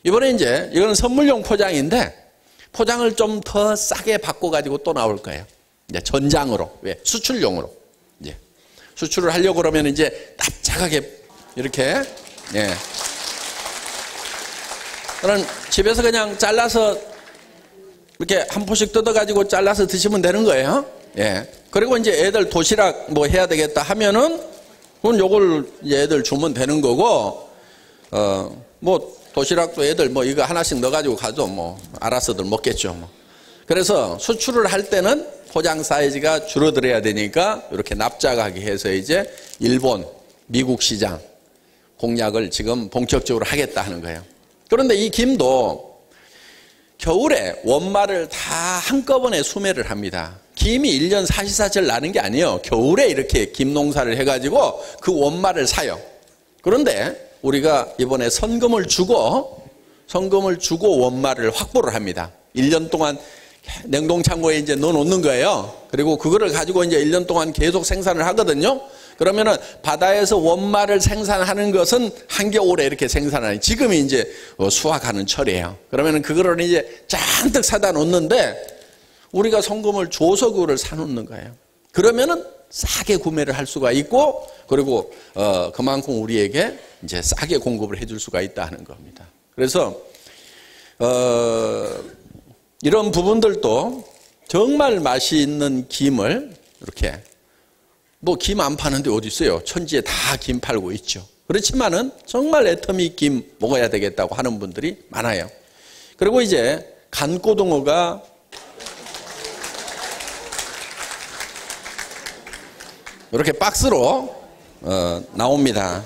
이번에 이제 이건 선물용 포장인데 포장을 좀 더 싸게 바꿔가지고 또 나올 거예요. 이제 전장으로. 왜? 수출용으로. 이제 수출을 하려고 그러면 이제 납작하게 이렇게, 예. 그럼 집에서 그냥 잘라서 이렇게 한 포씩 뜯어가지고 잘라서 드시면 되는 거예요. 예. 그리고 이제 애들 도시락 뭐 해야 되겠다 하면은, 그건 요걸 애들 주면 되는 거고, 뭐 도시락도 애들 뭐 이거 하나씩 넣어가지고 가도 뭐 알아서들 먹겠죠. 뭐. 그래서 수출을 할 때는 포장 사이즈가 줄어들어야 되니까 이렇게 납작하게 해서 이제 일본, 미국 시장 공략을 지금 본격적으로 하겠다 하는 거예요. 그런데 이 김도 겨울에 원마를 다 한꺼번에 수매를 합니다. 김이 1년 사시사철 나는 게 아니에요. 겨울에 이렇게 김 농사를 해가지고 그 원마를 사요. 그런데 우리가 이번에 선금을 주고 원마를 확보를 합니다. 1년 동안 냉동창고에 이제 넣어 놓는 거예요. 그리고 그거를 가지고 이제 1년 동안 계속 생산을 하거든요. 그러면은 바다에서 원마를 생산하는 것은 한겨울에 이렇게 생산하는, 지금이 이제 수확하는 철이에요. 그러면은 그거를 이제 잔뜩 사다 놓는데 우리가 성금을 줘서 그거를 사놓는 거예요. 그러면은 싸게 구매를 할 수가 있고, 그리고 그만큼 우리에게 이제 싸게 공급을 해줄 수가 있다 하는 겁니다. 그래서 이런 부분들도 정말 맛이 있는 김을 이렇게, 뭐 김 안 파는데 어디 있어요? 천지에 다 김 팔고 있죠. 그렇지만은 정말 애터미 김 먹어야 되겠다고 하는 분들이 많아요. 그리고 이제 간고등어가 이렇게 박스로 나옵니다.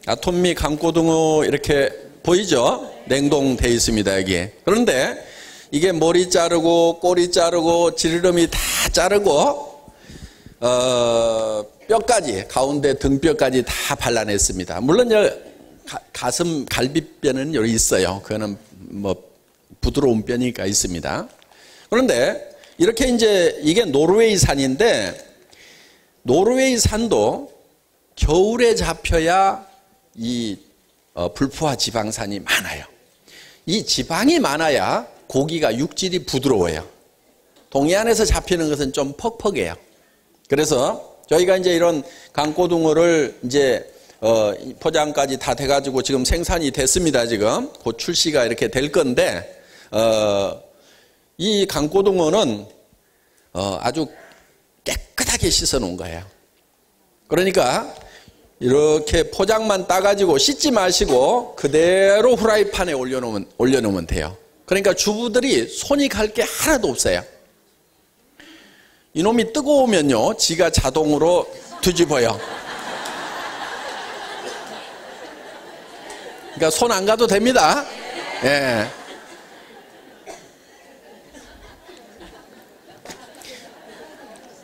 아톰미 간고등어 이렇게 보이죠? 냉동되어 있습니다, 여기에. 그런데 이게 머리 자르고 꼬리 자르고 지느러미 다 자르고 뼈까지, 가운데 등뼈까지 다 발라냈습니다. 물론 가슴 갈비뼈는 여기 있어요. 그거는 뭐 부드러운 뼈니까 있습니다. 그런데 이렇게 이제 이게 노르웨이 산인데, 노르웨이 산도 겨울에 잡혀야 이 불포화 지방산이 많아요. 이 지방이 많아야 고기가 육질이 부드러워요. 동해안에서 잡히는 것은 좀 퍽퍽해요. 그래서 저희가 이제 이런 강고등어를 이제 포장까지 다 돼가지고 지금 생산이 됐습니다. 지금 곧 출시가 이렇게 될 건데, 이 강고등어는 아주 깨끗하게 씻어 놓은 거예요. 그러니까 이렇게 포장만 따가지고 씻지 마시고 그대로 후라이팬에 올려놓으면 돼요. 그러니까 주부들이 손이 갈 게 하나도 없어요. 이놈이 뜨거우면요, 지가 자동으로 뒤집어요. 그러니까 손 안 가도 됩니다. 예.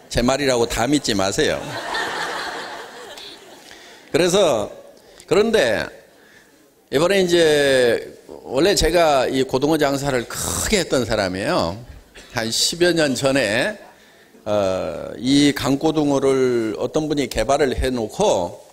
제 말이라고 다 믿지 마세요. 그래서, 그런데 이번에 이제 원래 제가 이 고등어 장사를 크게 했던 사람이에요. 한 10여 년 전에 이 강고등어를 어떤 분이 개발을 해놓고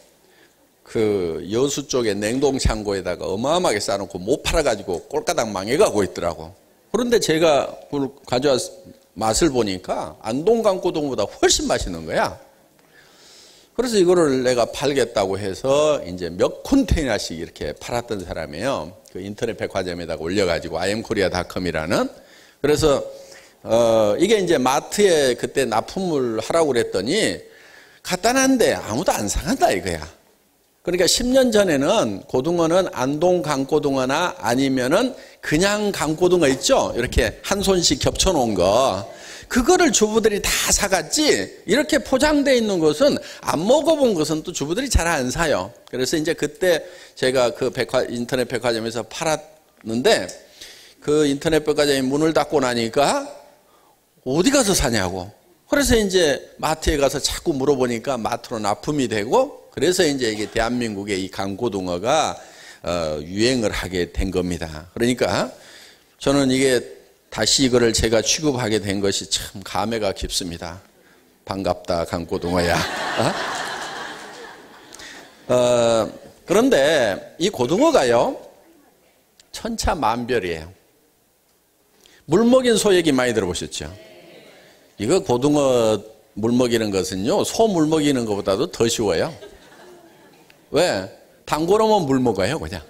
그 여수 쪽에 냉동창고에다가 어마어마하게 쌓아놓고 못 팔아가지고 꼴까닥 망해가고 있더라고. 그런데 제가 그걸 가져와서 맛을 보니까 안동 강고등어보다 훨씬 맛있는 거야. 그래서 이거를 내가 팔겠다고 해서 이제 몇 컨테이너씩 이렇게 팔았던 사람이에요. 그 인터넷 백화점에다가 올려가지고 IMKorea.com이라는. 그래서 이게 이제 마트에 그때 납품을 하라고 그랬더니 간단한데 아무도 안 사간다 이거야. 그러니까 10년 전에는 고등어는 안동 강고등어나 아니면은 그냥 강고등어 있죠? 이렇게 한 손씩 겹쳐 놓은 거. 그거를 주부들이 다 사갔지, 이렇게 포장되어 있는 것은 안 먹어본 것은 또 주부들이 잘 안 사요. 그래서 이제 그때 제가 그 인터넷 백화점에서 팔았는데, 그 인터넷 백화점이 문을 닫고 나니까 어디 가서 사냐고. 그래서 이제 마트에 가서 자꾸 물어보니까 마트로 납품이 되고, 그래서 이제 이게 대한민국의 이 강고등어가 유행을 하게 된 겁니다. 그러니까 저는 이게 다시 이거를 제가 취급하게 된 것이 참 감회가 깊습니다. 반갑다 강고등어야. 그런데 이 고등어가요, 천차만별이에요. 물 먹인 소 얘기 많이 들어보셨죠? 이거 고등어 물 먹이는 것은요, 소 물 먹이는 것보다도 더 쉬워요. 왜? 담궈놓으면 물 먹어요, 그냥.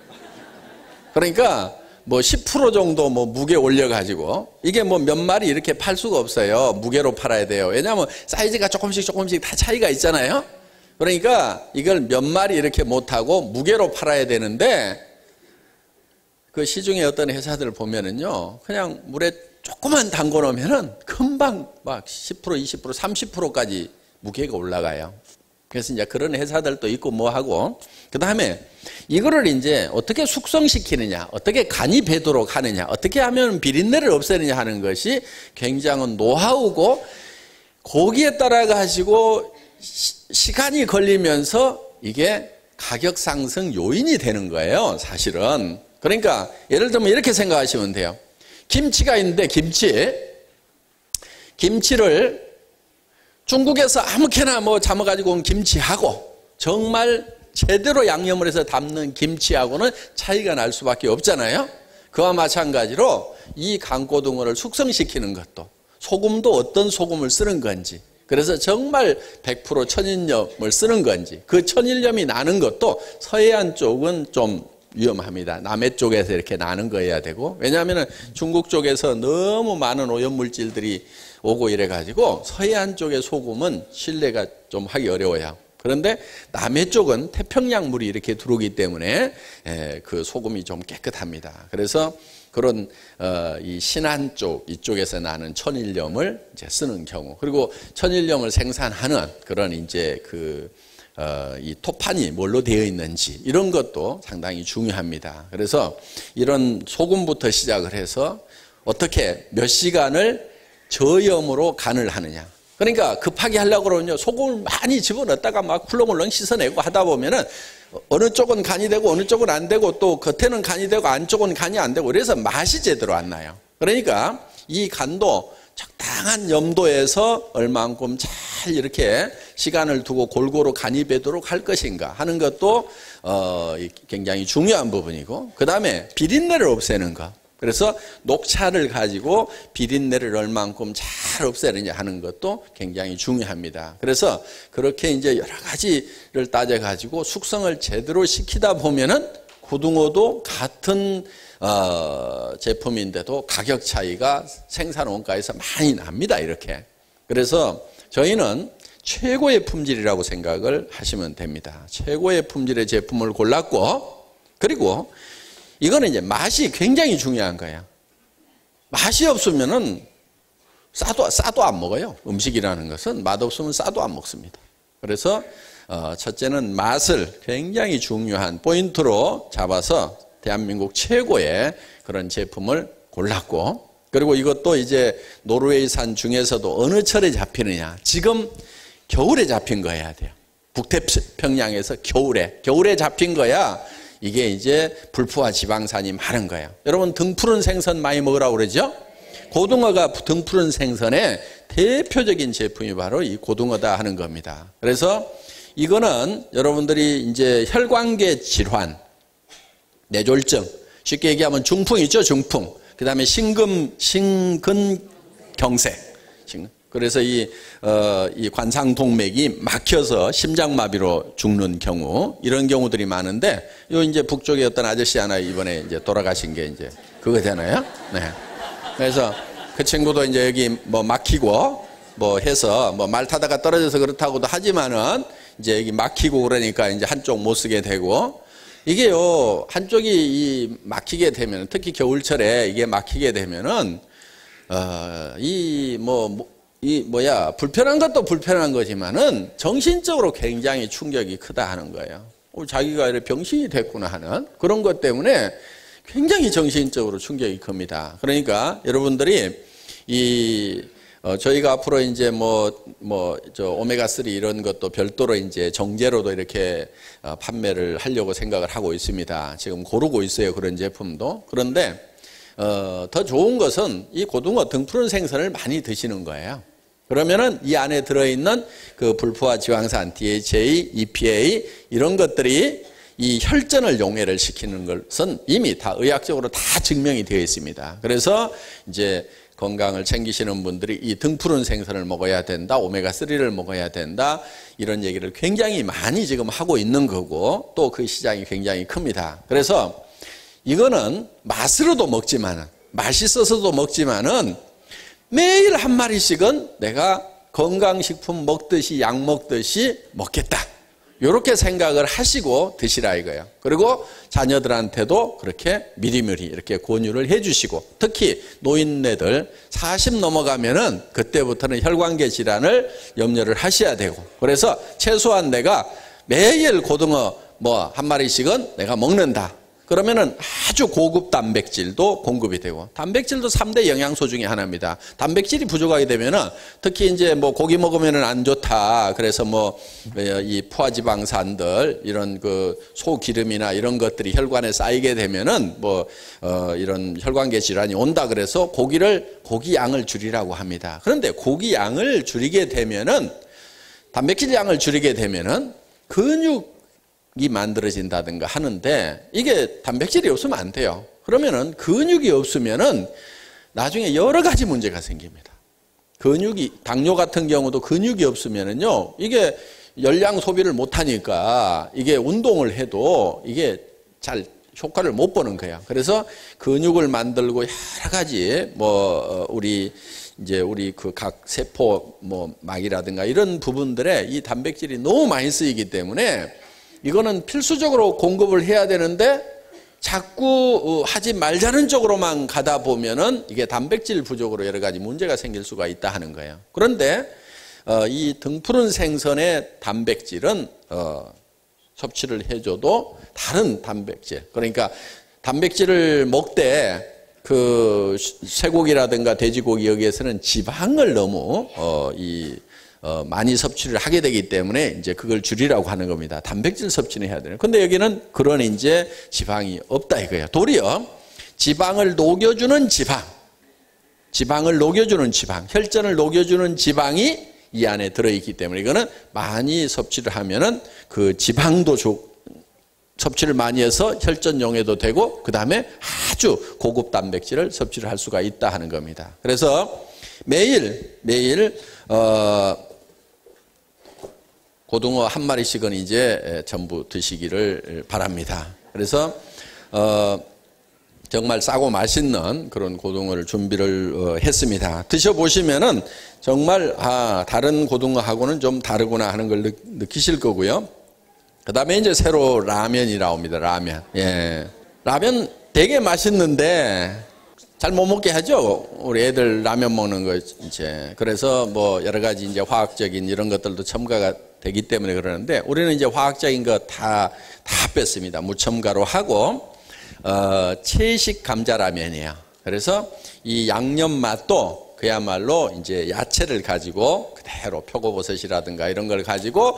그러니까 뭐 10% 정도 뭐 무게 올려가지고, 이게 뭐 몇 마리 이렇게 팔 수가 없어요. 무게로 팔아야 돼요. 왜냐하면 사이즈가 조금씩 다 차이가 있잖아요. 그러니까 이걸 몇 마리 이렇게 못하고 무게로 팔아야 되는데, 그 시중에 어떤 회사들 보면은요, 그냥 물에 조금만 담궈 놓으면은 금방 막 10%, 20%, 30%까지 무게가 올라가요. 그래서 이제 그런 회사들도 있고 뭐 하고, 그 다음에 이거를 이제 어떻게 숙성시키느냐, 어떻게 간이 배도록 하느냐, 어떻게 하면 비린내를 없애느냐 하는 것이 굉장한 노하우고, 거기에 따라 가지고 시간이 걸리면서 이게 가격 상승 요인이 되는 거예요, 사실은. 그러니까 예를 들면 이렇게 생각하시면 돼요. 김치가 있는데 김치를 중국에서 아무렇게나 뭐 잡아가지고 온 김치하고 정말 제대로 양념을 해서 담는 김치하고는 차이가 날 수밖에 없잖아요. 그와 마찬가지로 이 강고등어를 숙성시키는 것도, 소금도 어떤 소금을 쓰는 건지, 그래서 정말 100% 천일염을 쓰는 건지, 그 천일염이 나는 것도 서해안 쪽은 좀 위험합니다. 남해 쪽에서 이렇게 나는 거여야 되고, 왜냐하면 중국 쪽에서 너무 많은 오염물질들이 오고 이래가지고 서해안 쪽의 소금은 신뢰가 좀 하기 어려워요. 그런데 남해 쪽은 태평양 물이 이렇게 들어오기 때문에 그 소금이 좀 깨끗합니다. 그래서 그런 이 신안 쪽 이쪽에서 나는 천일염을 이제 쓰는 경우, 그리고 천일염을 생산하는 그런 이제 이 토판이 뭘로 되어 있는지 이런 것도 상당히 중요합니다. 그래서 이런 소금부터 시작을 해서 어떻게 몇 시간을 저염으로 간을 하느냐. 그러니까 급하게 하려고 그러면요, 소금을 많이 집어넣었다가 막 훌렁훌렁 씻어내고 하다 보면은 어느 쪽은 간이 되고 어느 쪽은 안 되고, 또 겉에는 간이 되고 안쪽은 간이 안 되고, 그래서 맛이 제대로 안 나요. 그러니까 이 간도 적당한 염도에서 얼만큼 잘 이렇게 시간을 두고 골고루 간이 배도록 할 것인가 하는 것도 굉장히 중요한 부분이고, 그 다음에 비린내를 없애는 것. 그래서 녹차를 가지고 비린내를 얼만큼 잘 없애느냐 하는 것도 굉장히 중요합니다. 그래서 그렇게 이제 여러 가지를 따져가지고 숙성을 제대로 시키다 보면은 고등어도 같은 제품인데도 가격 차이가 생산 원가에서 많이 납니다, 이렇게. 그래서 저희는 최고의 품질이라고 생각을 하시면 됩니다. 최고의 품질의 제품을 골랐고, 그리고 이거는 이제 맛이 굉장히 중요한 거예요. 맛이 없으면은 싸도 안 먹어요. 음식이라는 것은 맛없으면 싸도 안 먹습니다. 그래서 첫째는 맛을 굉장히 중요한 포인트로 잡아서 대한민국 최고의 그런 제품을 골랐고, 그리고 이것도 이제 노르웨이산 중에서도 어느 철에 잡히느냐, 지금 겨울에 잡힌 거여야 돼요. 북태평양에서 겨울에 잡힌 거야 이게 이제 불포화 지방산이 많은 거예요. 여러분 등푸른 생선 많이 먹으라고 그러죠? 고등어가 등푸른 생선의 대표적인 제품이 바로 이 고등어다 하는 겁니다. 그래서 이거는 여러분들이 이제 혈관계 질환, 뇌졸중, 쉽게 얘기하면 중풍 있죠, 중풍. 그 다음에 심근경색. 그래서 이 관상동맥이 막혀서 심장마비로 죽는 경우, 이런 경우들이 많은데, 요 이제 북쪽에 어떤 아저씨 하나 이번에 이제 돌아가신 게 이제 그거잖아요. 네. 그래서 그 친구도 이제 여기 뭐 막히고 뭐 해서 뭐 말 타다가 떨어져서 그렇다고도 하지만은 이제 여기 막히고 그러니까 이제 한쪽 못 쓰게 되고, 이게요, 한쪽이 이 막히게 되면, 특히 겨울철에 이게 막히게 되면은 불편한 것도 불편한 거지만은 정신적으로 굉장히 충격이 크다 하는 거예요. 자기가 이렇게 병신이 됐구나 하는 그런 것 때문에 굉장히 정신적으로 충격이 큽니다. 그러니까 여러분들이 저희가 앞으로 이제 오메가3 이런 것도 별도로 이제 정제로도 이렇게 판매를 하려고 생각을 하고 있습니다. 지금 고르고 있어요, 그런 제품도. 그런데 더 좋은 것은 이 고등어 등푸른 생선을 많이 드시는 거예요. 그러면은 이 안에 들어있는 그 불포화 지방산, DHA, EPA 이런 것들이 이 혈전을 용해를 시키는 것은 이미 다 의학적으로 다 증명이 되어 있습니다. 그래서 이제 건강을 챙기시는 분들이 이 등푸른 생선을 먹어야 된다, 오메가3를 먹어야 된다, 이런 얘기를 굉장히 많이 지금 하고 있는 거고, 또 그 시장이 굉장히 큽니다. 그래서 이거는 맛으로도 먹지만은, 맛있어서도 먹지만은 매일 한 마리씩은 내가 건강식품 먹듯이 약 먹듯이 먹겠다, 이렇게 생각을 하시고 드시라 이거예요. 그리고 자녀들한테도 그렇게 미리미리 이렇게 권유를 해주시고, 특히 노인네들 40 넘어가면은 그때부터는 혈관계 질환을 염려를 하셔야 되고, 그래서 최소한 내가 매일 고등어 뭐 한 마리씩은 내가 먹는다. 그러면은 아주 고급 단백질도 공급이 되고, 단백질도 3대 영양소 중에 하나입니다. 단백질이 부족하게 되면은 특히 이제 뭐 고기 먹으면은 안 좋다. 그래서 뭐 이 포화지방산들 이런 그 소기름이나 이런 것들이 혈관에 쌓이게 되면은 뭐 이런 혈관계 질환이 온다. 그래서 고기 양을 줄이라고 합니다. 그런데 고기 양을 줄이게 되면은, 단백질 양을 줄이게 되면은 근육이 만들어진다든가 하는데, 이게 단백질이 없으면 안 돼요. 그러면은 근육이 없으면은 나중에 여러 가지 문제가 생깁니다. 당뇨 같은 경우도 근육이 없으면은요, 이게 열량 소비를 못 하니까 이게 운동을 해도 이게 잘 효과를 못 보는 거예요. 그래서 근육을 만들고 여러 가지 우리 그 각 세포 막이라든가 이런 부분들에 이 단백질이 너무 많이 쓰이기 때문에 이거는 필수적으로 공급을 해야 되는데, 자꾸 하지 말자는 쪽으로만 가다 보면은 이게 단백질 부족으로 여러 가지 문제가 생길 수가 있다 하는 거예요. 그런데 이 등푸른 생선의 단백질은 섭취를 해줘도 다른 단백질, 그러니까 단백질을 먹되 그 쇠고기라든가 돼지고기 여기에서는 지방을 너무 많이 섭취를 하게 되기 때문에 이제 그걸 줄이라고 하는 겁니다. 단백질 섭취는 해야 되는. 근데 여기는 그런 이제 지방이 없다 이거예요. 도리어 지방을 녹여주는 지방을 녹여주는 지방, 혈전을 녹여주는 지방이 이 안에 들어있기 때문에 이거는 많이 섭취를 하면은 그 지방도 섭취를 많이 해서 혈전 용해도 되고, 그 다음에 아주 고급 단백질을 섭취를 할 수가 있다 하는 겁니다. 그래서 매일 고등어 한 마리씩은 이제 전부 드시기를 바랍니다. 그래서 정말 싸고 맛있는 그런 고등어를 준비를 했습니다. 드셔보시면은 정말 다른 고등어하고는 좀 다르구나 하는 걸 느끼실 거고요. 그 다음에 이제 새로 라면이 나옵니다. 라면. 예. 라면 되게 맛있는데 잘 못 먹게 하죠. 우리 애들 라면 먹는 거 이제. 그래서 뭐 여러 가지 이제 화학적인 이런 것들도 첨가가 되기 때문에 그러는데, 우리는 이제 화학적인 거 다 뺐습니다. 무첨가로 하고 채식 감자라면이에요. 그래서 이 양념 맛도 그야말로 이제 야채를 가지고 그대로 표고버섯이라든가 이런 걸 가지고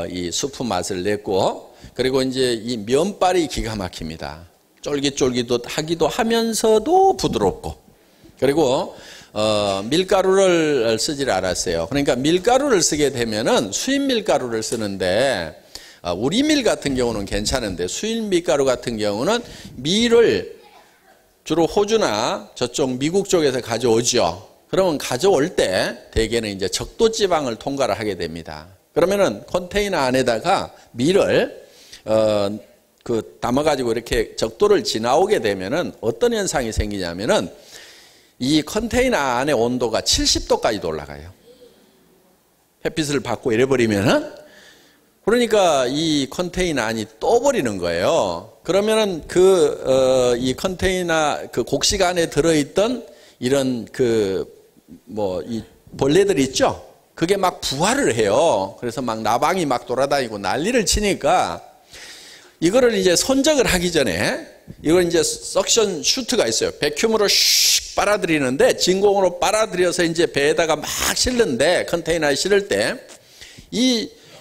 이 수프 맛을 냈고, 그리고 이제 이 면발이 기가 막힙니다. 쫄깃쫄깃하기도 하면서도 부드럽고, 그리고 밀가루를 쓰질 않았어요. 그러니까 밀가루를 쓰게 되면은 수입 밀가루를 쓰는데, 우리 밀 같은 경우는 괜찮은데 수입 밀가루 같은 경우는 밀을 주로 호주나 저쪽 미국 쪽에서 가져오죠. 그러면 가져올 때 대개는 이제 적도 지방을 통과를 하게 됩니다. 그러면은 컨테이너 안에다가 밀을 담아가지고 이렇게 적도를 지나오게 되면은 어떤 현상이 생기냐면은 이 컨테이너 안의 온도가 70도까지도 올라가요. 햇빛을 받고 이래버리면은, 그러니까 이 컨테이너 안이 떠버리는 거예요. 그러면은 이 컨테이너 그 곡식 안에 들어있던 이런 이 벌레들 있죠? 그게 막 부화를 해요. 그래서 막 나방이 막 돌아다니고 난리를 치니까, 이거를 이제 손적을 하기 전에 이걸 이제 석션 슈트가 있어요. 백큐으로 슉 빨아들이는데, 진공으로 빨아들여서 이제 배에다가 막 실는데, 컨테이너에 실을 때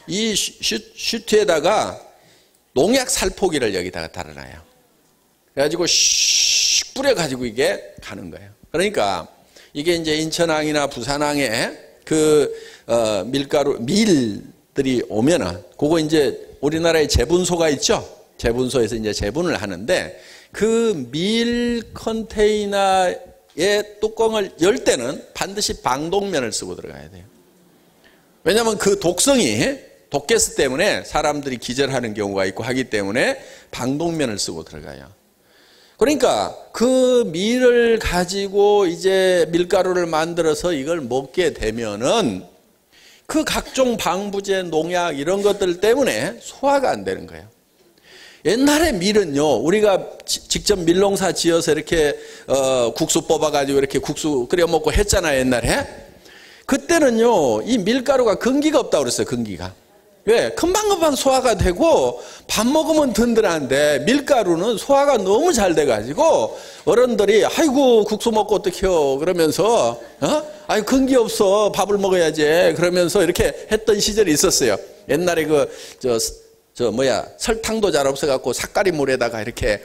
이 슈트에다가 농약 살포기를 여기다가 달아놔요. 그래가지고 슉 뿌려가지고 이게 가는 거예요. 그러니까 이게 이제 인천항이나 부산항에 밀들이 오면은, 그거 이제 우리나라에 제분소가 있죠? 제분소에서 이제 제분을 하는데 그 밀 컨테이너의 뚜껑을 열 때는 반드시 방독면을 쓰고 들어가야 돼요. 왜냐하면 그 독성이 독가스 때문에 사람들이 기절하는 경우가 있고 하기 때문에 방독면을 쓰고 들어가요. 그러니까 그 밀을 가지고 이제 밀가루를 만들어서 이걸 먹게 되면은 그 각종 방부제, 농약 이런 것들 때문에 소화가 안 되는 거예요. 옛날에 밀은요, 우리가 직접 밀농사 지어서 이렇게 국수 뽑아가지고 이렇게 국수 끓여 먹고 했잖아요, 옛날에. 그때는요, 이 밀가루가 근기가 없다고 그랬어요, 근기가. 왜? 금방금방 소화가 되고 밥 먹으면 든든한데 밀가루는 소화가 너무 잘 돼가지고 어른들이 아이고 국수 먹고 어떡해요 그러면서 아이 근기 없어 밥을 먹어야지 그러면서 이렇게 했던 시절이 있었어요. 옛날에 설탕도 잘 없어갖고 삭가리 물에다가 이렇게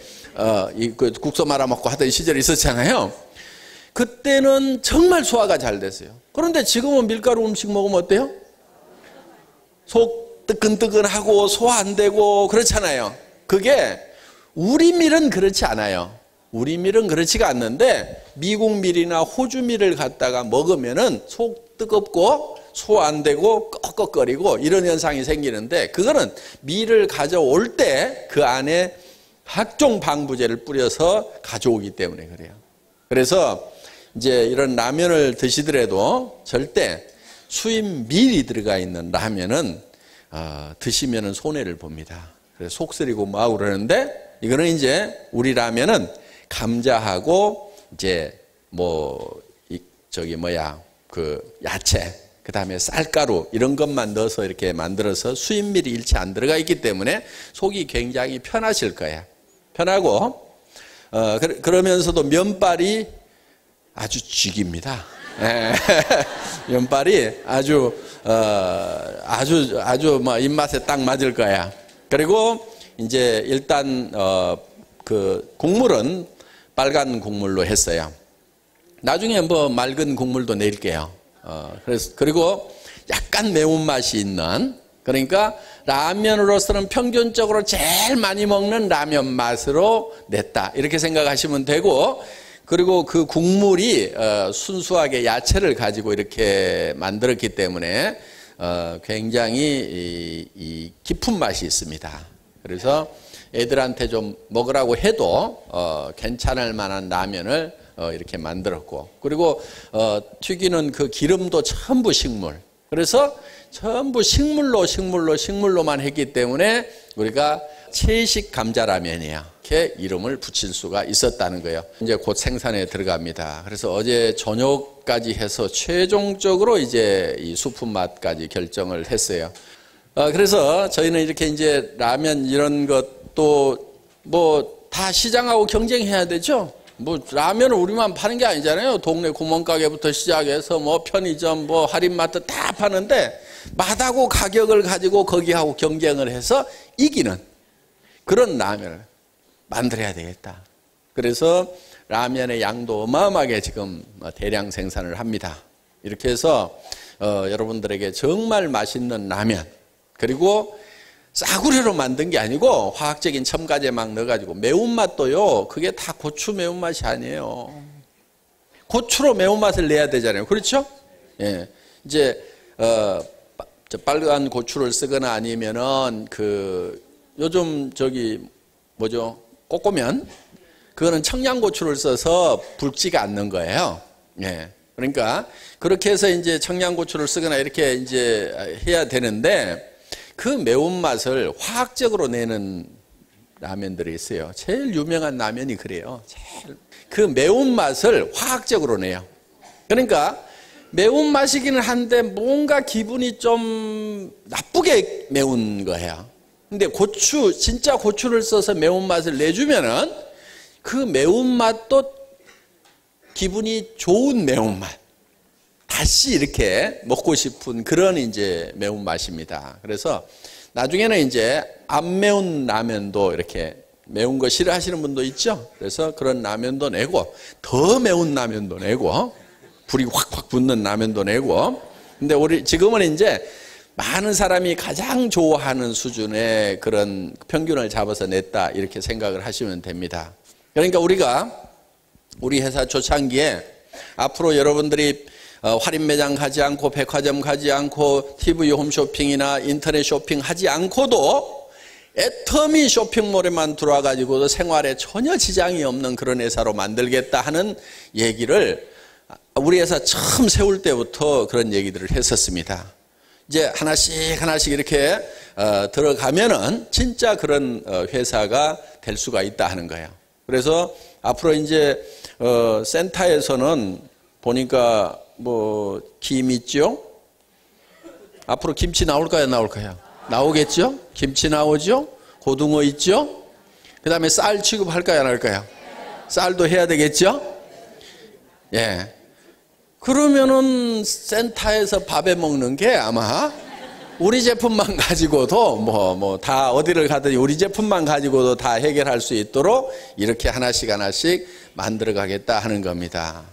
그 국수 말아 먹고 하던 시절이 있었잖아요. 그때는 정말 소화가 잘 됐어요. 그런데 지금은 밀가루 음식 먹으면 어때요? 속 뜨끈뜨끈하고 소화 안 되고 그렇잖아요. 그게 우리 밀은 그렇지 않아요. 우리 밀은 그렇지가 않는데 미국 밀이나 호주 밀을 갖다가 먹으면은 속 뜨겁고 소화 안 되고 꺽꺽거리고 이런 현상이 생기는데 그거는 밀을 가져올 때 그 안에 각종 방부제를 뿌려서 가져오기 때문에 그래요. 그래서 이제 이런 라면을 드시더라도 절대 수입 밀이 들어가 있는 라면은 드시면은 손해를 봅니다. 그래서 속 쓰리고 뭐하고 그러는데 이거는 이제 우리 라면은 감자하고 이제 그 야채 그 다음에 쌀가루 이런 것만 넣어서 이렇게 만들어서 수입밀이 일체 안 들어가 있기 때문에 속이 굉장히 편하실 거예요. 편하고 그러면서도 면발이 아주 죽입니다. 면발이 아주 입맛에 딱 맞을 거야. 그리고 이제 일단 그 국물은 빨간 국물로 했어요. 나중에 맑은 국물도 내릴게요. 그리고 약간 매운맛이 있는, 그러니까 라면으로서는 평균적으로 제일 많이 먹는 라면 맛으로 냈다 이렇게 생각하시면 되고, 그리고 그 국물이 순수하게 야채를 가지고 이렇게 만들었기 때문에 굉장히 이 깊은 맛이 있습니다. 그래서 애들한테 좀 먹으라고 해도 괜찮을 만한 라면을 이렇게 만들었고, 그리고 튀기는 그 기름도 전부 식물. 그래서 전부 식물로만 했기 때문에 우리가 채식 감자라면이야 이렇게 이름을 붙일 수가 있었다는 거예요. 이제 곧 생산에 들어갑니다. 그래서 어제 저녁까지 해서 최종적으로 이제 이 수품 맛까지 결정을 했어요. 그래서 저희는 이렇게 이제 라면 이런 것도 다 시장하고 경쟁해야 되죠. 라면을 우리만 파는 게 아니잖아요. 동네 구멍가게부터 시작해서 편의점, 할인마트 다 파는데 맛하고 가격을 가지고 거기하고 경쟁을 해서 이기는 그런 라면을 만들어야 되겠다. 그래서 라면의 양도 어마어마하게 지금 대량 생산을 합니다. 이렇게 해서 여러분들에게 정말 맛있는 라면, 그리고 싸구려로 만든 게 아니고 화학적인 첨가제 막 넣어가지고 매운맛도요, 그게 다 고추 매운맛이 아니에요. 고추로 매운맛을 내야 되잖아요. 그렇죠? 예. 이제 빨간 고추를 쓰거나 아니면은 요즘 꼬꼬면, 그거는 청양고추를 써서 붉지가 않는 거예요. 예. 그러니까 그렇게 해서 이제 청양고추를 쓰거나 이렇게 이제 해야 되는데, 그 매운맛을 화학적으로 내는 라면들이 있어요. 제일 유명한 라면이 그래요. 그 매운맛을 화학적으로 내요. 그러니까 매운맛이기는 한데 뭔가 기분이 좀 나쁘게 매운 거예요. 근데 진짜 고추를 써서 매운맛을 내주면은 그 매운맛도 기분이 좋은 매운맛, 다시 이렇게 먹고 싶은 그런 이제 매운맛입니다. 그래서 나중에는 이제 안 매운 라면도, 이렇게 매운 거 싫어하시는 분도 있죠. 그래서 그런 라면도 내고, 더 매운 라면도 내고, 불이 확확 붙는 라면도 내고. 근데 지금은 이제 많은 사람이 가장 좋아하는 수준의 그런 평균을 잡아서 냈다 이렇게 생각을 하시면 됩니다. 그러니까 우리가 우리 회사 초창기에 앞으로 여러분들이 할인 매장 가지 않고 백화점 가지 않고 TV 홈쇼핑이나 인터넷 쇼핑 하지 않고도 애터미 쇼핑몰에만 들어와가지고도 생활에 전혀 지장이 없는 그런 회사로 만들겠다 하는 얘기를 우리 회사 처음 세울 때부터 그런 얘기들을 했었습니다. 이제 하나씩 이렇게 들어가면은 진짜 그런 회사가 될 수가 있다 하는 거예요. 그래서 앞으로 이제 센터에서는 보니까 뭐 김 있죠? 앞으로 김치 나올까요? 나올까요? 나오겠죠? 김치 나오죠? 고등어 있죠? 그 다음에 쌀 취급할까요? 안 할까요? 쌀도 해야 되겠죠? 예. 그러면은 센터에서 밥에 먹는 게 아마 우리 제품만 가지고도 다 어디를 가든지 우리 제품만 가지고도 다 해결할 수 있도록 이렇게 하나씩 만들어 가겠다 하는 겁니다.